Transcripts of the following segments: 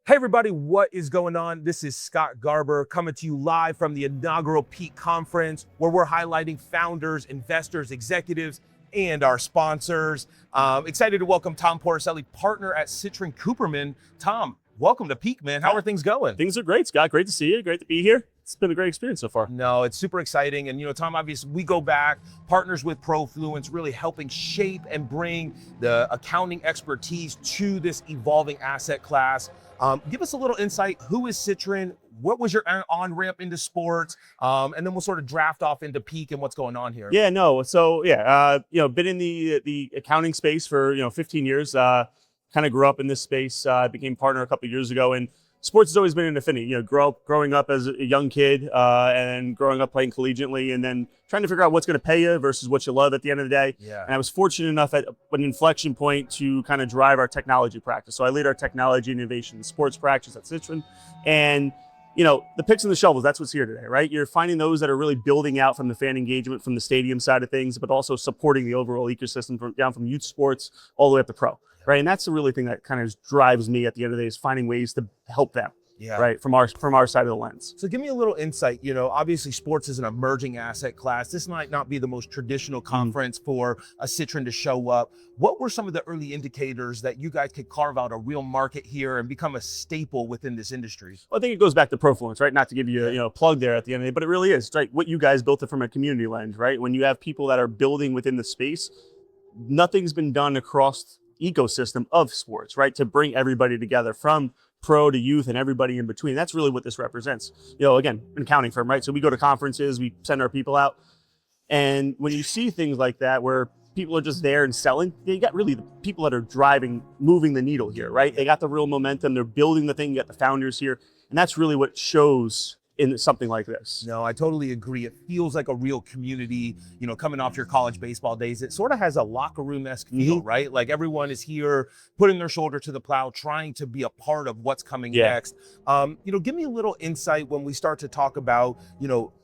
Hey everybody, what is going on? This is Scott Garber coming to you live from the inaugural Peak Conference, where we're highlighting founders, investors, executives, and our sponsors. Excited to welcome Tom Porcelli, partner at Citrin Cooperman. Tom, welcome to Peak, man. How are things going? Things are great, Scott. Great to see you. Great to be here. It's been a great experience so far. No, it's super exciting. And, Tom, obviously, we go back, partners with Profluence, really helping shape and bring the accounting expertise to this evolving asset class. Give us a little insight. Who is Citrin? What was your on-ramp into sports? And then we'll sort of draft off into Peak and what's going on here. Yeah, no. So been in the accounting space for 15 years. Kind of grew up in this space. Became partner a couple of years ago, and sports has always been an affinity. Growing up as a young kid, and growing up playing collegiately, and then trying to figure out what's going to pay you versus what you love at the end of the day. Yeah. And I was fortunate enough at an inflection point to kind of drive our technology practice. So I lead our technology and innovation and sports practice at Citrin. And the picks and the shovels, that's what's here today, right? You're finding those that are really building out from the fan engagement, from the stadium side of things, but also supporting the overall ecosystem down from youth sports all the way up to pro, right? And that's the really thing that kind of drives me at the end of the day, is finding ways to help them. Yeah. Right, from our side of the lens. So give me a little insight. Obviously sports is an emerging asset class. This might not be the most traditional conference for a Citrin to show up. What were some of the early indicators that you guys could carve out a real market here and become a staple within this industry? Well, I think it goes back to Profluence, right? Not to give you a plug there at the end of the day, but it really is, right? What you guys built it from a community lens, right? When you have people that are building within the space, nothing's been done across ecosystem of sports, right? To bring everybody together from pro to youth and everybody in between. That's really what this represents. Again, an accounting firm, right? So we go to conferences, we send our people out. And when you see things like that, where people are just there and selling, you got really the people that are driving, moving the needle here, right? They got the real momentum. They're building the thing. You got the founders here. And that's really what shows in something like this. No, I totally agree. It feels like a real community, coming off your college baseball days. It sort of has a locker room-esque feel, right? Like everyone is here putting their shoulder to the plow, trying to be a part of what's coming next. Give me a little insight when we start to talk about,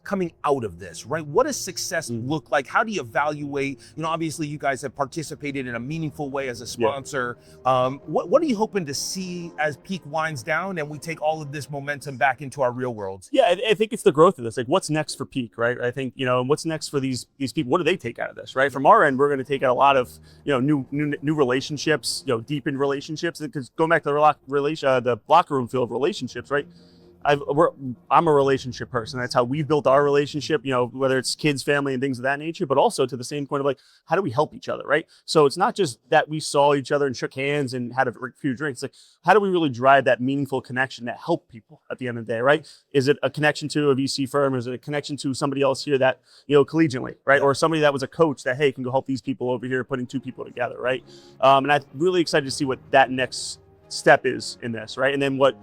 coming out of this, right? What does success look like? How do you evaluate? Obviously you guys have participated in a meaningful way as a sponsor. What are you hoping to see as Peak winds down and we take all of this momentum back into our real worlds? Yeah, I think it's the growth of this. Like, what's next for Peak, right? I think, what's next for these people? What do they take out of this, right? From our end, we're going to take out a lot of, new relationships, deepened relationships. Because going back to the locker room feel of relationships, right? I'm a relationship person. That's how we've built our relationship, whether it's kids, family, and things of that nature, but also to the same point of like, how do we help each other, right? So it's not just that we saw each other and shook hands and had a few drinks. Like, how do we really drive that meaningful connection that help people at the end of the day, right? Is it a connection to a VC firm? Is it a connection to somebody else here that, collegially, right? Or somebody that was a coach that, hey, can go help these people over here, putting two people together, right? And I'm really excited to see what that next step is in this, right? And then what,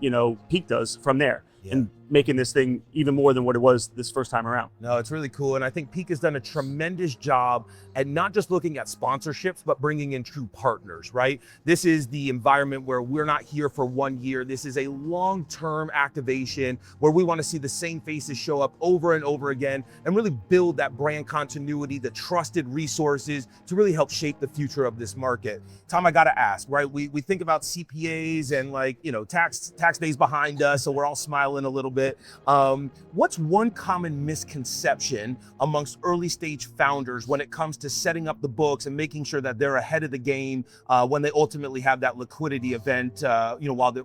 Peak does from there. And making this thing even more than what it was this first time around. No, it's really cool. And I think Peak has done a tremendous job at not just looking at sponsorships, but bringing in true partners, right? This is the environment where we're not here for 1 year. This is a long-term activation where we want to see the same faces show up over and over again and really build that brand continuity, the trusted resources to really help shape the future of this market. Tom, I got to ask, right? We think about CPAs and tax days behind us, so we're all smiling a little bit. What's one common misconception amongst early stage founders when it comes to setting up the books and making sure that they're ahead of the game when they ultimately have that liquidity event,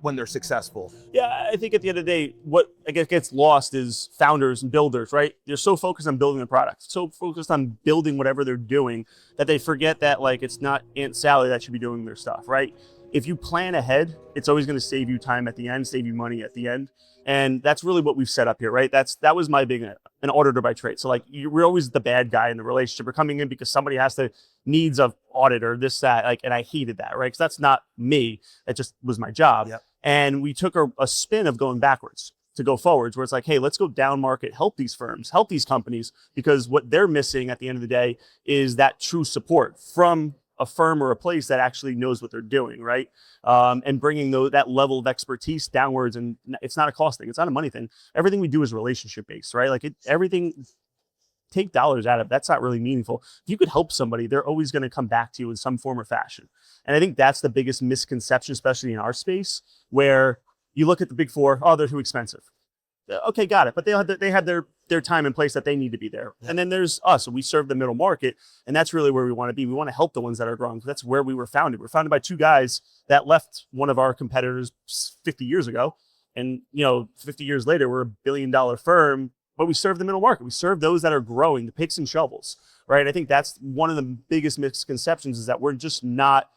when they're successful? Yeah, I think at the end of the day, what I guess gets lost is founders and builders, right? They're so focused on building the product, so focused on building whatever they're doing that they forget that it's not Aunt Sally that should be doing their stuff, right? If you plan ahead, it's always going to save you time at the end, save you money at the end. And that's really what we've set up here, right? That was my big, an auditor by trade. So we're always the bad guy in the relationship. We're coming in because somebody has the needs of auditor, this, that, and I hated that, right? Because that's not me. That just was my job. Yep. And we took a spin of going backwards to go forwards, where it's like, hey, let's go down market, help these firms, help these companies, because what they're missing at the end of the day is that true support from a firm or a place that actually knows what they're doing, right? And bringing that level of expertise downwards. And it's not a cost thing. It's not a money thing. Everything we do is relationship based, right? Everything, take dollars out of it. That's not really meaningful. If you could help somebody, they're always going to come back to you in some form or fashion. And I think that's the biggest misconception, especially in our space, where You look at the big four, oh, they're too expensive. Okay, got it. But they have their time and place that they need to be there. And then there's us. So we serve the middle market, and that's really where we want to be. We want to help the ones that are growing. That's where we were founded. We're founded by two guys that left one of our competitors 50 years ago. And 50 years later, we're $1 billion firm, but we serve the middle market. We serve those that are growing, the picks and shovels, right? I think that's one of the biggest misconceptions, is that we're just not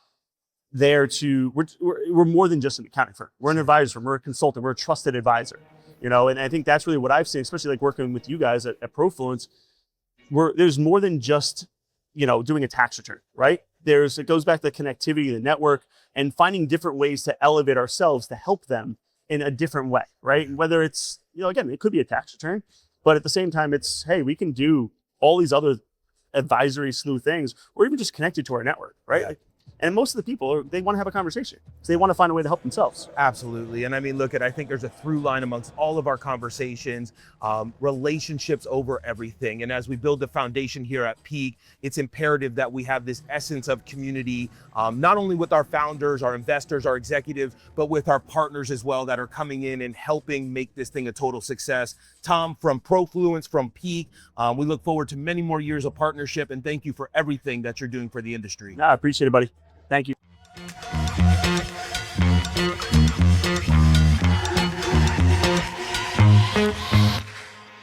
there to, we're more than just an accounting firm. We're an advisor firm. We're a consultant. We're a trusted advisor. And I think that's really what I've seen, especially like working with you guys at Profluence. There's more than just, doing a tax return, right? It goes back to the connectivity, the network, and finding different ways to elevate ourselves to help them in a different way, right? Whether it's, again, it could be a tax return, but at the same time, it's, hey, we can do all these other advisory slew things, or even just connected to our network, right? Yeah. And most of the people, they want to have a conversation. So they want to find a way to help themselves. Absolutely. And I mean, I think there's a through line amongst all of our conversations, relationships over everything. And as we build the foundation here at Peak, it's imperative that we have this essence of community, not only with our founders, our investors, our executives, but with our partners as well that are coming in and helping make this thing a total success. Tom, from Profluence, from Peak, we look forward to many more years of partnership, and thank you for everything that you're doing for the industry. I appreciate it, buddy. Thank you.